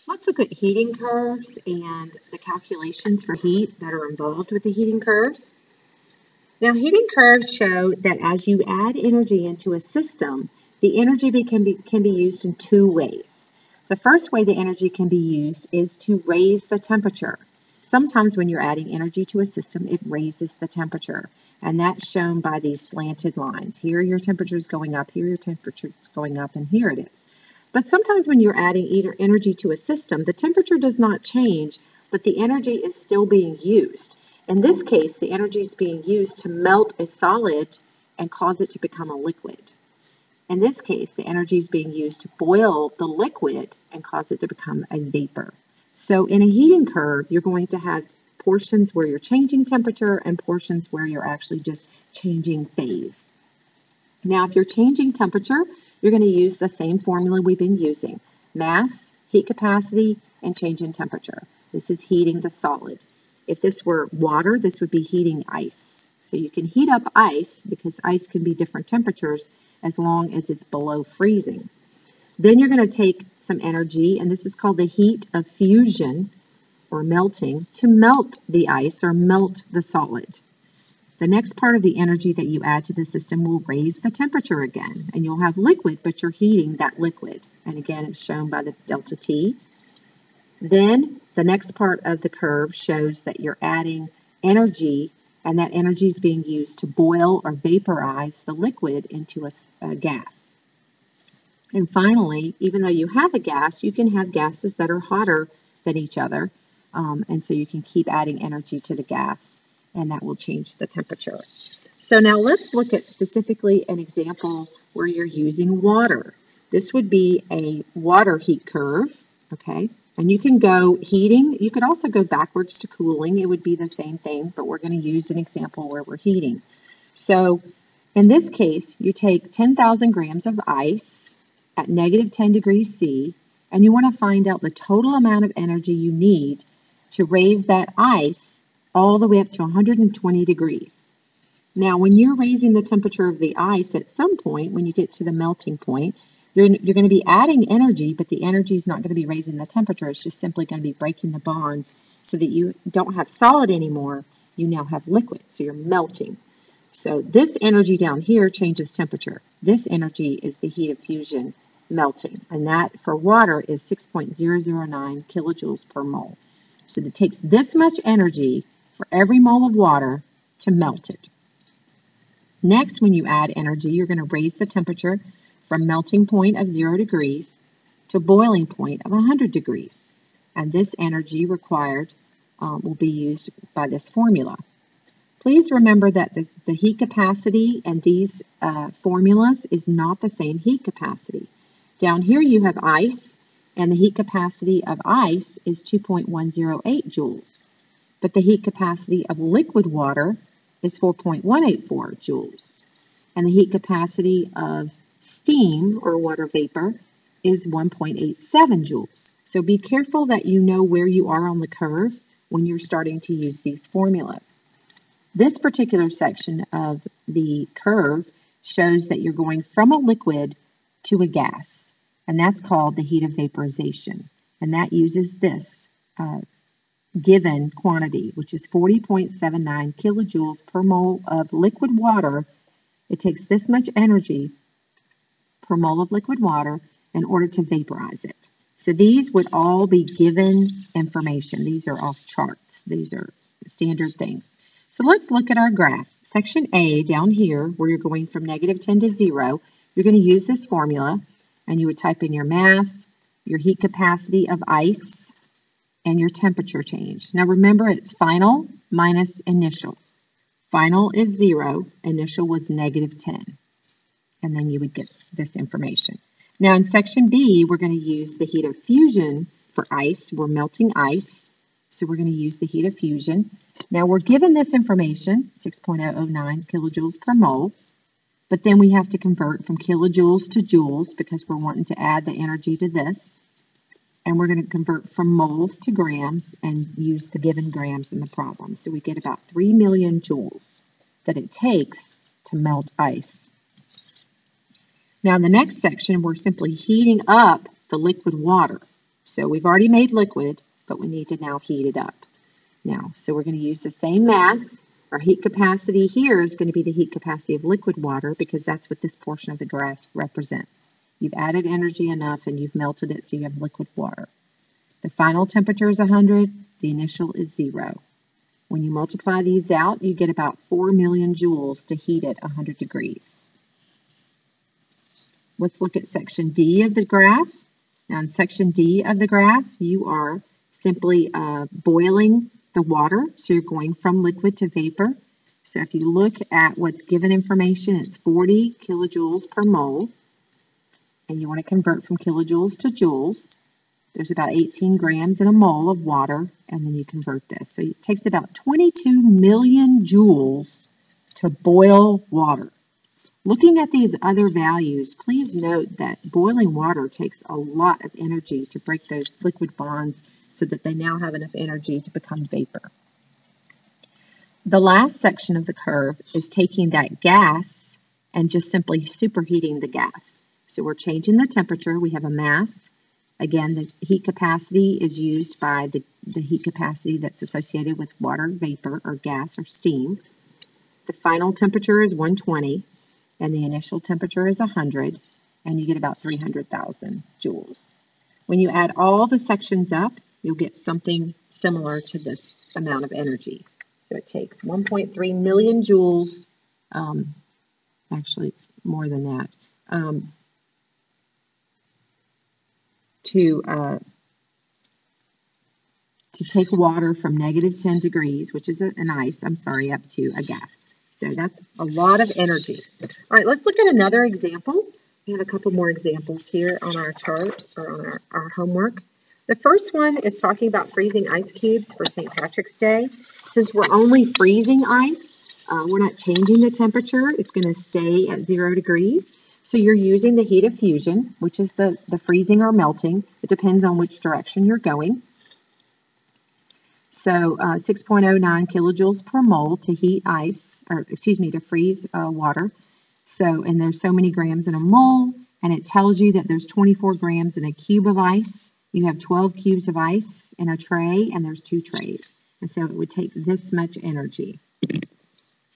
Let's look at heating curves and the calculations for heat that are involved with the heating curves. Now, heating curves show that as you add energy into a system, the energy can be used in two ways. The first way the energy can be used is to raise the temperature. Sometimes when you're adding energy to a system, it raises the temperature, and that's shown by these slanted lines. Here your temperature is going up, here your temperature is going up, and here it is. But sometimes when you're adding energy to a system, the temperature does not change, but the energy is still being used. In this case, the energy is being used to melt a solid and cause it to become a liquid. In this case, the energy is being used to boil the liquid and cause it to become a vapor. So in a heating curve, you're going to have portions where you're changing temperature and portions where you're actually just changing phase. Now, if you're changing temperature, you're going to use the same formula we've been using: mass, heat capacity, and change in temperature. This is heating the solid. If this were water, this would be heating ice. So you can heat up ice because ice can be different temperatures as long as it's below freezing. Then you're going to take some energy, and this is called the heat of fusion or melting, to melt the ice or melt the solid. The next part of the energy that you add to the system will raise the temperature again, and you'll have liquid, but you're heating that liquid. And again, it's shown by the delta T. Then the next part of the curve shows that you're adding energy, and that energy is being used to boil or vaporize the liquid into a gas. And finally, even though you have a gas, you can have gases that are hotter than each other, and so you can keep adding energy to the gas, and that will change the temperature. So now let's look at specifically an example where you're using water. This would be a water heat curve, okay? And you can go heating. You could also go backwards to cooling. It would be the same thing, but we're going to use an example where we're heating. So in this case, you take 10,000 grams of ice at negative 10 degrees C, and you want to find out the total amount of energy you need to raise that ice all the way up to 120 degrees. Now, when you're raising the temperature of the ice at some point, when you get to the melting point, you're going to be adding energy, but the energy is not going to be raising the temperature. It's just simply going to be breaking the bonds so that you don't have solid anymore. You now have liquid, so you're melting. So this energy down here changes temperature. This energy is the heat of fusion melting, and that for water is 6.009 kilojoules per mole. So it takes this much energy for every mole of water to melt it. Next, when you add energy, you're going to raise the temperature from melting point of 0 degrees to boiling point of 100 degrees. And this energy required will be used by this formula. Please remember that the heat capacity and these formulas is not the same heat capacity. Down here you have ice, and the heat capacity of ice is 2.108 joules. But the heat capacity of liquid water is 4.184 joules. And the heat capacity of steam or water vapor is 1.87 joules. So be careful that you know where you are on the curve when you're starting to use these formulas. This particular section of the curve shows that you're going from a liquid to a gas, and that's called the heat of vaporization. And that uses this given quantity, which is 40.79 kilojoules per mole of liquid water. It takes this much energy per mole of liquid water in order to vaporize it. So these would all be given information. These are off charts. These are standard things. So let's look at our graph. Section A down here, where you're going from negative 10 to 0, you're going to use this formula, and you would type in your mass, your heat capacity of ice, and your temperature change. Now remember, it's final minus initial. Final is 0, initial was negative 10. And then you would get this information. Now in section B, we're going to use the heat of fusion for ice. We're melting ice, so we're going to use the heat of fusion. Now we're given this information, 6.009 kilojoules per mole, but then we have to convert from kilojoules to joules because we're wanting to add the energy to this. And we're going to convert from moles to grams and use the given grams in the problem. So we get about 3 million joules that it takes to melt ice. Now in the next section, we're simply heating up the liquid water. So we've already made liquid, but we need to now heat it up. Now, so we're going to use the same mass. Our heat capacity here is going to be the heat capacity of liquid water because that's what this portion of the graph represents. You've added energy enough and you've melted it so you have liquid water. The final temperature is 100, the initial is 0. When you multiply these out, you get about 4 million joules to heat it 100 degrees. Let's look at section D of the graph. Now in section D of the graph, you are simply boiling the water, so you're going from liquid to vapor. So if you look at what's given information, it's 40 kilojoules per mole, and you want to convert from kilojoules to joules. There's about 18 grams in a mole of water, and then you convert this. So it takes about 22 million joules to boil water. Looking at these other values, please note that boiling water takes a lot of energy to break those liquid bonds so that they now have enough energy to become vapor. The last section of the curve is taking that gas and just simply superheating the gas. So we're changing the temperature. We have a mass. Again, the heat capacity is used by the heat capacity that's associated with water, vapor, or gas, or steam. The final temperature is 120, and the initial temperature is 100, and you get about 300,000 joules. When you add all the sections up, you'll get something similar to this amount of energy. So it takes 1.3 million joules, actually it's more than that, to take water from -10 degrees, which is an ice, up to a gas. So that's a lot of energy. All right, let's look at another example. We have a couple more examples here on our chart, or on our homework. The first one is talking about freezing ice cubes for St. Patrick's Day. Since we're only freezing ice, we're not changing the temperature. It's going to stay at 0 degrees. So you're using the heat of fusion, which is the freezing or melting. It depends on which direction you're going. So 6.09 kilojoules per mole to heat ice, to freeze water. So, and there's so many grams in a mole, and it tells you that there's 24 grams in a cube of ice. You have 12 cubes of ice in a tray, and there's 2 trays. And so it would take this much energy.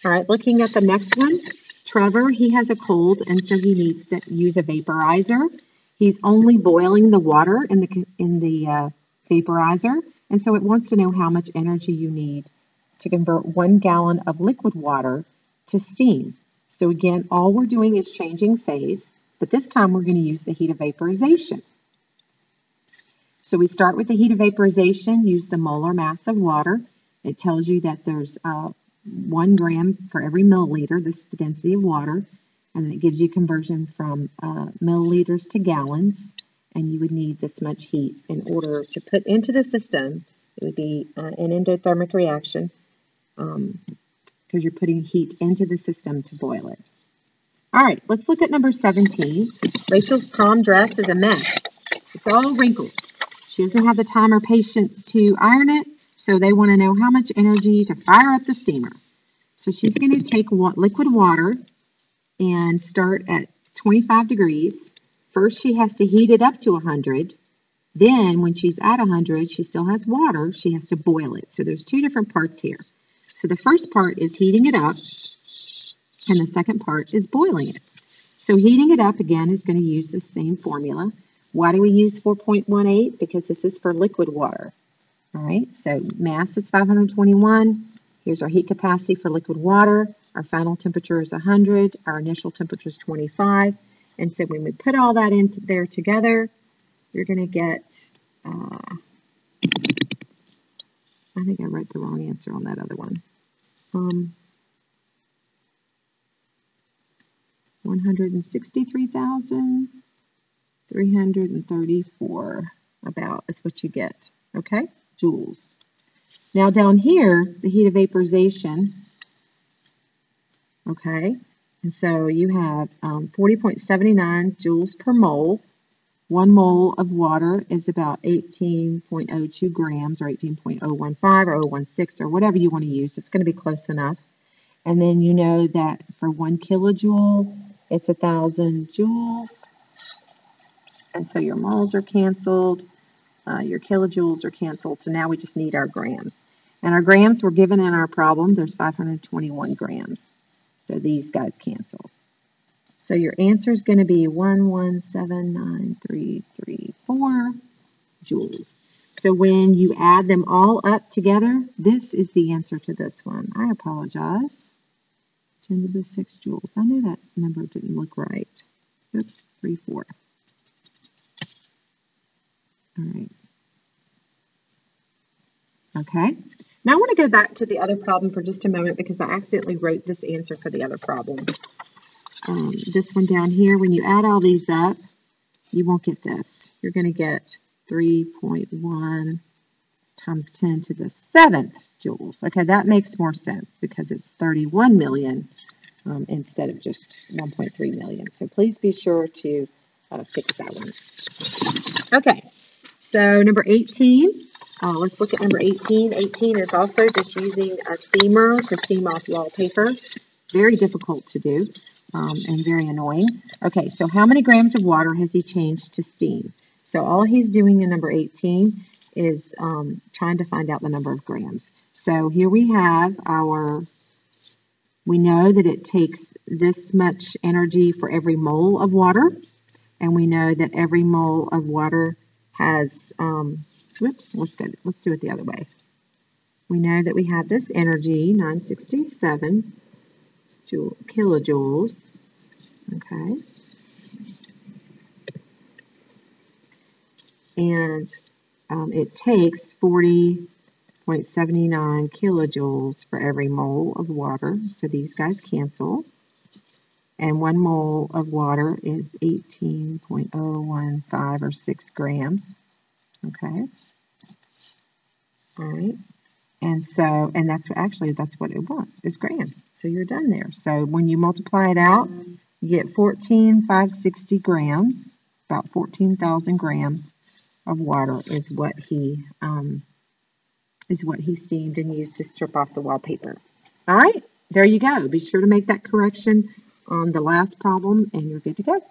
All right, looking at the next one, Trevor, he has a cold, and so he needs to use a vaporizer. He's only boiling the water in the vaporizer, and so it wants to know how much energy you need to convert 1 gallon of liquid water to steam. So again, all we're doing is changing phase, but this time we're going to use the heat of vaporization. So we start with the heat of vaporization, use the molar mass of water. It tells you that there's 1 gram for every milliliter. This is the density of water, and it gives you conversion from milliliters to gallons, and you would need this much heat in order to put into the system. It would be an endothermic reaction because you're putting heat into the system to boil it. All right, let's look at number 17. Rachel's prom dress is a mess. It's all wrinkled. She doesn't have the time or patience to iron it, so they want to know how much energy to fire up the steamer. So she's going to take liquid water and start at 25 degrees. First, she has to heat it up to 100. Then, when she's at 100, she still has water. She has to boil it. So there's 2 different parts here. So the first part is heating it up, and the second part is boiling it. So heating it up, again, is going to use the same formula. Why do we use 4.18? Because this is for liquid water. All right, so mass is 521. Here's our heat capacity for liquid water. Our final temperature is 100. Our initial temperature is 25. And so when we put all that in there together, you're going to get, I think I wrote the wrong answer on that other one. 163,334 about is what you get, okay? Joules. Now down here, the heat of vaporization, okay? And so you have 40.79 joules per mole. 1 mole of water is about 18.02 grams or 18.015 or 016 or whatever you want to use. It's going to be close enough. And then you know that for 1 kilojoule, it's 1,000 joules. And so your moles are canceled. Your kilojoules are canceled, so now we just need our grams. And our grams were given in our problem. There's 521 grams. So these guys cancel. So your answer is going to be 1179334 joules. So when you add them all up together, this is the answer to this one. I apologize. 10 to the 6 joules. I knew that number didn't look right. Oops, 34. All right. Okay. Now I want to go back to the other problem for just a moment because I accidentally wrote this answer for the other problem. This one down here, when you add all these up, you won't get this. You're going to get 3.1 times 10 to the 7th joules. Okay, that makes more sense because it's 31 million instead of just 1.3 million. So please be sure to fix that one. Okay, so number 18. Let's look at number 18. 18 is also just using a steamer to steam off wallpaper. It's very difficult to do and very annoying. Okay, so how many grams of water has he changed to steam? So all he's doing in number 18 is trying to find out the number of grams. So here we have we know that it takes this much energy for every mole of water. And we know that every mole of water has, let's do it the other way. We know that we have this energy, 967 kilojoules, okay? And it takes 40.79 kilojoules for every mole of water, so these guys cancel. And 1 mole of water is 18.015 or 6 grams. Okay. All right. And so, and that's what it was, is grams. So you're done there. So when you multiply it out, you get 14,560 grams, about 14,000 grams of water is what he steamed and used to strip off the wallpaper. All right, there you go. Be sure to make that correction on the last problem, and you're good to go.